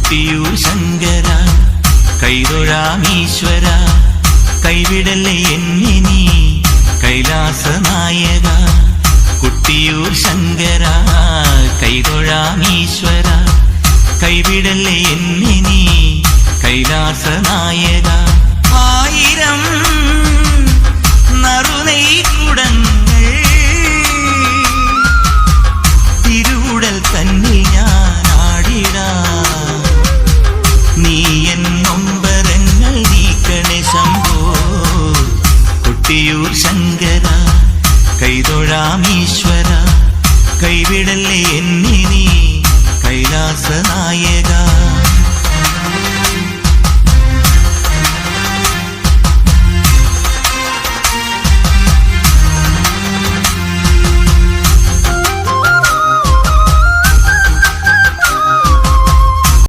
കുട്ടിയൂർ ശങ്കര കൈതൊഴാമീശ്വര കൈവിടല്ലേ എന്നെ നീ കൈലാസ നായക കുട്ടിയൂർ ശങ്കര കൈതൊഴാമീശ്വര കൈവിടല്ലേ എന്നെ നീ കൈലാസ നായക ആയിരം നറുനെയ്ക്കുടങ്ങൾ